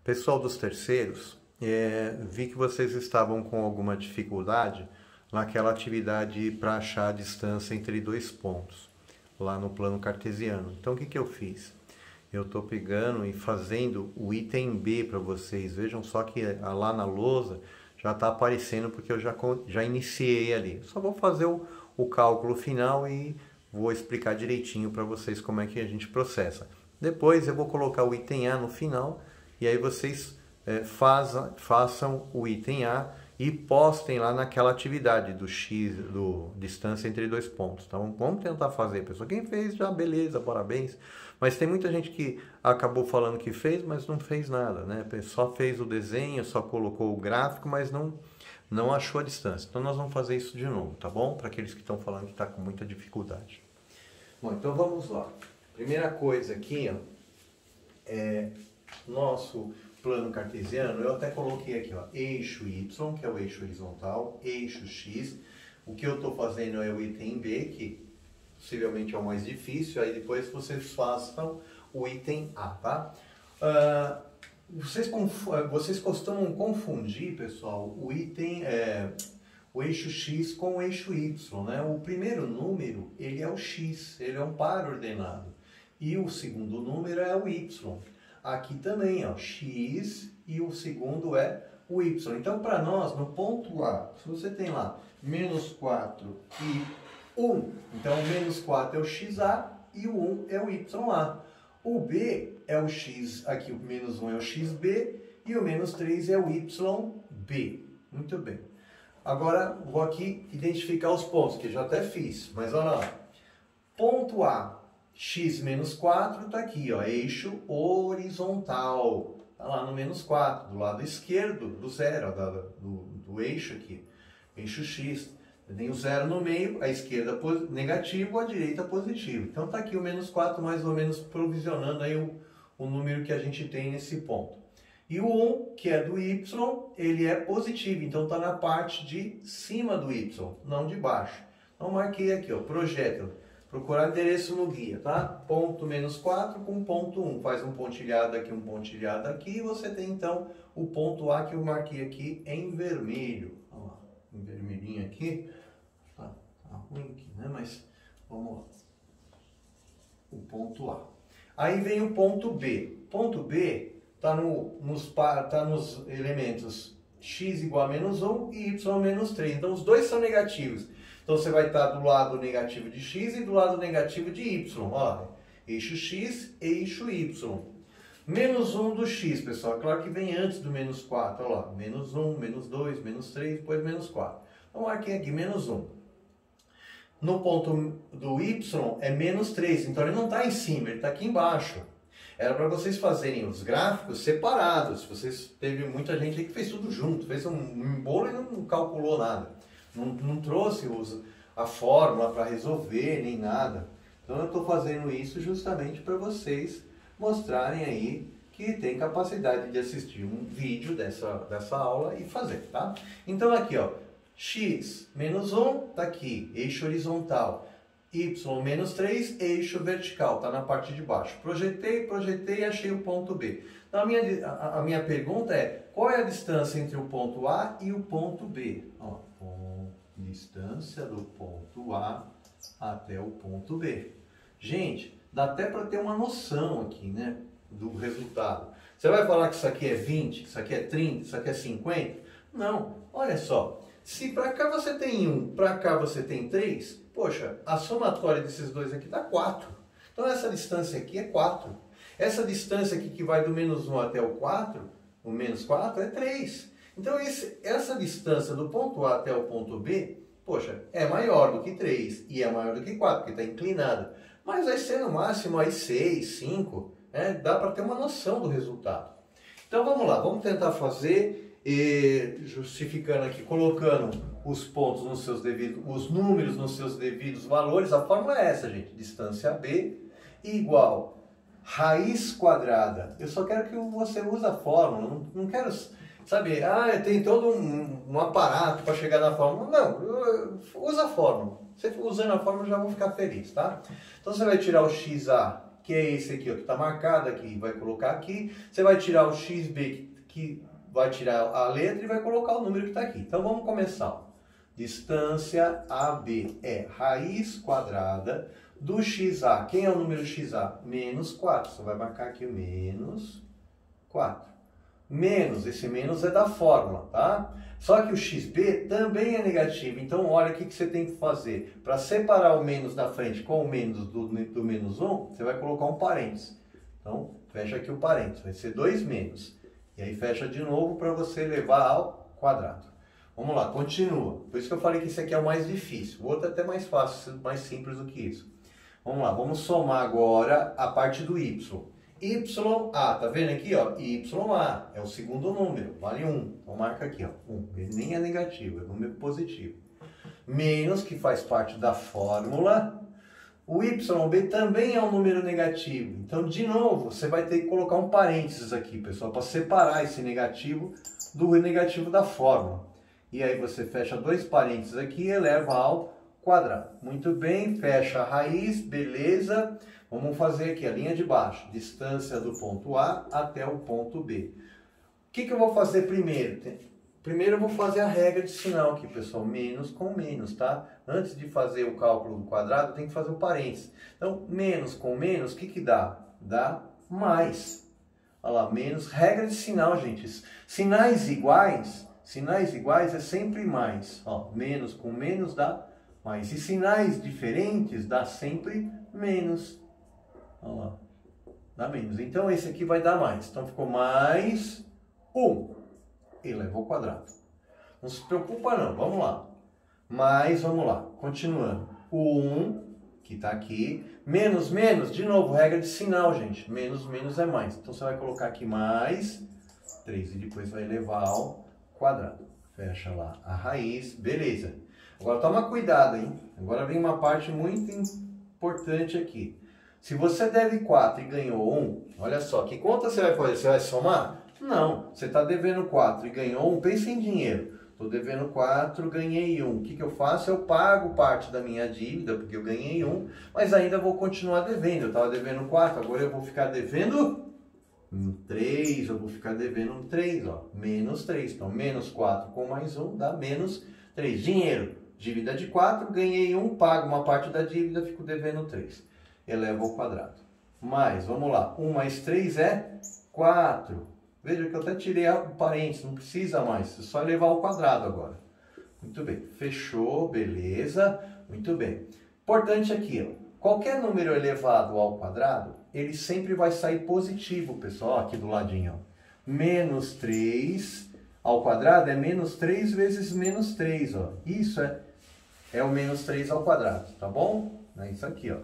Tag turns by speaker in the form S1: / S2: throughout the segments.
S1: Pessoal dos terceiros, vi que vocês estavam com alguma dificuldade naquela atividade para achar a distância entre dois pontos, lá no plano cartesiano. Então, o que eu fiz? Eu estou pegando e fazendo o item B para vocês. Vejam só que lá na lousa já está aparecendo porque eu já iniciei ali. Só vou fazer o cálculo final e vou explicar direitinho para vocês como é que a gente processa. Depois eu vou colocar o item A no final e aí vocês façam o item A e postem lá naquela atividade do X, do distância entre dois pontos. Então vamos tentar fazer, pessoal. Quem fez já, beleza, parabéns. Mas tem muita gente que acabou falando que fez, mas não fez nada, né? Só fez o desenho, só colocou o gráfico, mas não achou a distância. Então nós vamos fazer isso de novo, tá bom? Para aqueles que estão falando que está com muita dificuldade. Bom, então vamos lá. Primeira coisa aqui, ó, nosso plano cartesiano, eu até coloquei aqui, ó, eixo Y, que é o eixo horizontal, eixo X. O que eu estou fazendo é o item B, que possivelmente é o mais difícil, aí depois vocês façam o item A, tá? Vocês costumam confundir, pessoal, o eixo X com o eixo Y, né? O primeiro número, ele é o X, ele é um par ordenado, e o segundo número é o Y. Aqui também, ó, X, e o segundo é o Y. Então, para nós, no ponto A, se você tem lá menos 4 e 1, então o menos 4 é o XA e o 1 é o YA. O B é o X, aqui o menos 1 é o XB e o menos 3 é o YB. Muito bem. Agora, vou aqui identificar os pontos, que já até fiz, mas olha lá. Ponto A, x menos 4 está aqui, ó, eixo horizontal. Está lá no menos 4, do lado esquerdo do zero, do eixo aqui. Eixo x. Tem o zero no meio, a esquerda negativo, a direita positivo. Então está aqui o menos 4 mais ou menos provisionando aí o número que a gente tem nesse ponto. E o 1, que é do y, ele é positivo, então está na parte de cima do y, não de baixo. Então marquei aqui, ó, projeto. Procurar endereço no guia, tá? Ponto menos 4 com ponto 1. Faz um pontilhado aqui, e você tem então o ponto A que eu marquei aqui em vermelho. Olha lá, em vermelhinho aqui. Tá ruim aqui, né? Mas vamos lá. O ponto A. Aí vem o ponto B. Ponto B está nos elementos x igual a menos 1 e y menos 3. Então os dois são negativos. Então você vai estar do lado negativo de x e do lado negativo de y. Olha, eixo x, eixo y. Menos 1 do x, pessoal. Claro que vem antes do menos 4. Olha lá, menos 1, menos 2, menos 3, depois menos 4. Então marquei aqui, menos 1. No ponto do y é menos 3. Então ele não está em cima, ele está aqui embaixo. Era para vocês fazerem os gráficos separados. Teve muita gente aí que fez tudo junto. Fez um bolo e não calculou nada. Não trouxe a fórmula para resolver, nem nada. Então eu estou fazendo isso justamente para vocês mostrarem aí que tem capacidade de assistir um vídeo dessa aula e fazer, tá? Então aqui, ó, x menos 1 está aqui, eixo horizontal. Y menos 3, eixo vertical, está na parte de baixo. Projetei e achei o ponto B. Então a minha pergunta é, qual é a distância entre o ponto A e o ponto B? Ó, distância do ponto A até o ponto B. Gente, dá até para ter uma noção aqui, né, do resultado. Você vai falar que isso aqui é 20, isso aqui é 30, isso aqui é 50? Não, olha só. Se para cá você tem 1, para cá você tem 3, poxa, a somatória desses dois aqui dá 4. Então essa distância aqui é 4. Essa distância aqui que vai do menos 1 até o 4, o menos 4 é 3. Então essa distância do ponto A até o ponto B, poxa, é maior do que 3 e é maior do que 4, porque está inclinada. Mas vai ser no máximo aí 6, 5, né? Dá para ter uma noção do resultado. Então vamos lá, vamos tentar fazer, justificando aqui, colocando os pontos nos seus devidos, os números nos seus devidos valores. A fórmula é essa, gente, distância B igual raiz quadrada. Eu só quero que você use a fórmula, não quero saber, tem todo um aparato para chegar na fórmula. Não, usa a fórmula. Você usando a fórmula, eu já vou ficar feliz, tá? Então você vai tirar o XA que é esse aqui, ó, que está marcado aqui, vai colocar aqui. Você vai tirar o xb, que vai tirar a letra e vai colocar o número que está aqui. Então vamos começar. Distância AB é raiz quadrada do XA. Quem é o número XA? Menos 4. Você vai marcar aqui o menos 4. Menos, esse menos é da fórmula, tá? Só que o XB também é negativo. Então olha o que você tem que fazer. Para separar o menos da frente com o menos do menos 1, você vai colocar um parênteses. Então fecha aqui o parênteses, vai ser 2 menos. E aí fecha de novo para você levar ao quadrado. Vamos lá, continua. Por isso que eu falei que esse aqui é o mais difícil. O outro é até mais fácil, mais simples do que isso. Vamos lá, vamos somar agora a parte do y. YA, tá vendo aqui, ó? YA é o segundo número, vale 1. Então marca aqui, ó, 1. Ele nem é negativo, é número positivo. Menos, que faz parte da fórmula. O YB também é um número negativo. Então, de novo, você vai ter que colocar um parênteses aqui, pessoal, para separar esse negativo do negativo da fórmula. E aí você fecha 2 parênteses aqui e eleva ao quadrado. Muito bem, fecha a raiz, beleza. Vamos fazer aqui a linha de baixo, distância do ponto A até o ponto B. O que eu vou fazer primeiro? Primeiro eu vou fazer a regra de sinal aqui, pessoal, menos com menos, tá? Antes de fazer o cálculo do quadrado, tem que fazer o parênteses. Então, menos com menos, o que dá? Dá mais. Olha lá, menos, regra de sinal, gente. Sinais iguais é sempre mais. Ó, menos com menos dá mais. E sinais diferentes dá sempre menos. Olha lá, dá menos. Então, esse aqui vai dar mais. Então, ficou mais 1. Eleva ao quadrado. Não se preocupa não, vamos lá. Mas, vamos lá, continuando. O 1, que está aqui, menos, menos, de novo, regra de sinal, gente. Menos, menos é mais. Então, você vai colocar aqui mais 3 e depois vai elevar ao quadrado. Fecha lá a raiz, beleza. Agora, toma cuidado, hein? Agora vem uma parte muito importante aqui. Se você deve 4 e ganhou 1, olha só, que conta você vai fazer? Você vai somar? Não, você está devendo 4 e ganhou 1, pensa em dinheiro. Estou devendo 4, ganhei 1. O que eu faço? Eu pago parte da minha dívida, porque eu ganhei 1, mas ainda vou continuar devendo. Eu estava devendo 4, agora eu vou ficar devendo 3, eu vou ficar devendo 3, ó, menos 3. Então, menos 4 com mais 1 dá menos 3. Dinheiro, dívida de 4, ganhei 1, pago uma parte da dívida, fico devendo 3. Eleva ao quadrado. Mais, vamos lá, 1 mais 3 é 4. Veja que eu até tirei o parênteses, não precisa mais, é só elevar ao quadrado agora. Muito bem, fechou, beleza, muito bem. Importante aqui, ó, qualquer número elevado ao quadrado, ele sempre vai sair positivo, pessoal, aqui do ladinho. Ó. Menos 3 ao quadrado é menos 3 vezes menos 3, ó. Isso é o menos 3 ao quadrado, tá bom? É isso aqui, ó.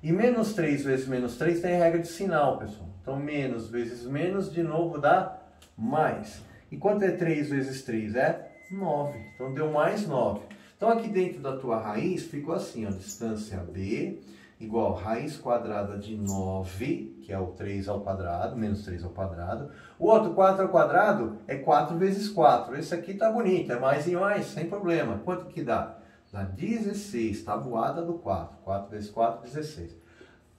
S1: E menos 3 vezes menos 3 tem a regra de sinal, pessoal. Então, menos vezes menos, de novo, dá mais. E quanto é 3 vezes 3? É 9. Então, deu mais 9. Então, aqui dentro da tua raiz, ficou assim, ó, distância B igual raiz quadrada de 9, que é o 3 ao quadrado, menos 3 ao quadrado. O outro 4 ao quadrado é 4 vezes 4. Esse aqui tá bonito, é mais e mais, sem problema. Quanto que dá? Dá 16, tabuada do 4. 4 vezes 4, 16.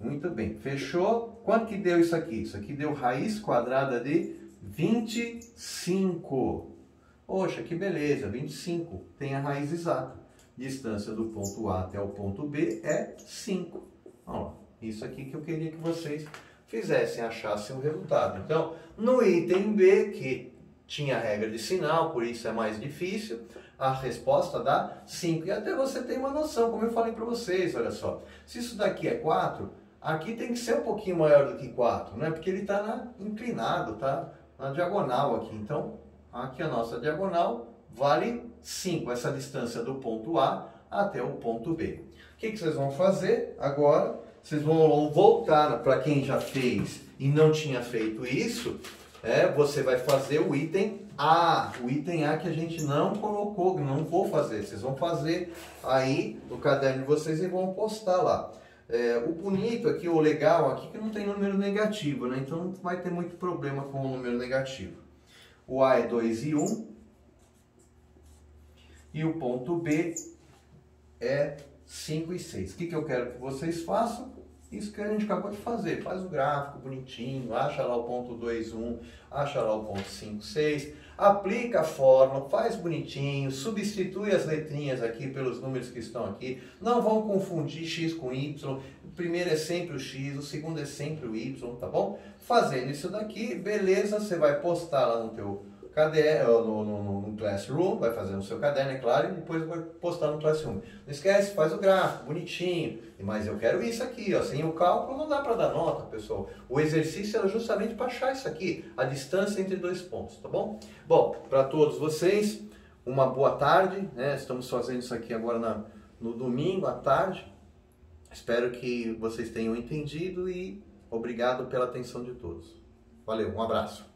S1: Muito bem, fechou? Quanto que deu isso aqui? Isso aqui deu raiz quadrada de 25. Poxa, que beleza, 25. Tem a raiz exata. Distância do ponto A até o ponto B é 5. Ó, isso aqui que eu queria que vocês fizessem, achassem o resultado. Então, no item B, que tinha a regra de sinal, por isso é mais difícil, a resposta dá 5. E até você tem uma noção, como eu falei para vocês, olha só. Se isso daqui é 4, aqui tem que ser um pouquinho maior do que 4, né? Porque ele está inclinado, tá na diagonal aqui. Então, aqui a nossa diagonal vale 5, essa distância do ponto A até o ponto B. O que vocês vão fazer agora? Vocês vão voltar, para quem já fez e não tinha feito isso, você vai fazer o item A. O item A que a gente não colocou, não vou fazer. Vocês vão fazer aí no caderno de vocês e vão postar lá. O bonito aqui, o legal aqui, que não tem número negativo, né? Então não vai ter muito problema com o número negativo. O A é 2 e 1. E o ponto B é 5 e 6. O que eu quero que vocês façam? Isso que a gente acabou de fazer, faz o gráfico bonitinho, acha lá o ponto 2,1, acha lá o ponto 5,6, aplica a fórmula, faz bonitinho, substitui as letrinhas aqui pelos números que estão aqui, não vão confundir x com y, o primeiro é sempre o x, o segundo é sempre o y, tá bom? Fazendo isso daqui, beleza, você vai postar lá no teu caderno, no Classroom, vai fazer no seu caderno, é claro, e depois vai postar no Classroom. Não esquece, faz o gráfico, bonitinho, mas eu quero isso aqui, ó, sem o cálculo não dá para dar nota, pessoal. O exercício era justamente para achar isso aqui, a distância entre dois pontos, tá bom? Bom, para todos vocês, uma boa tarde, né? Estamos fazendo isso aqui agora no domingo à tarde. Espero que vocês tenham entendido e obrigado pela atenção de todos. Valeu, um abraço.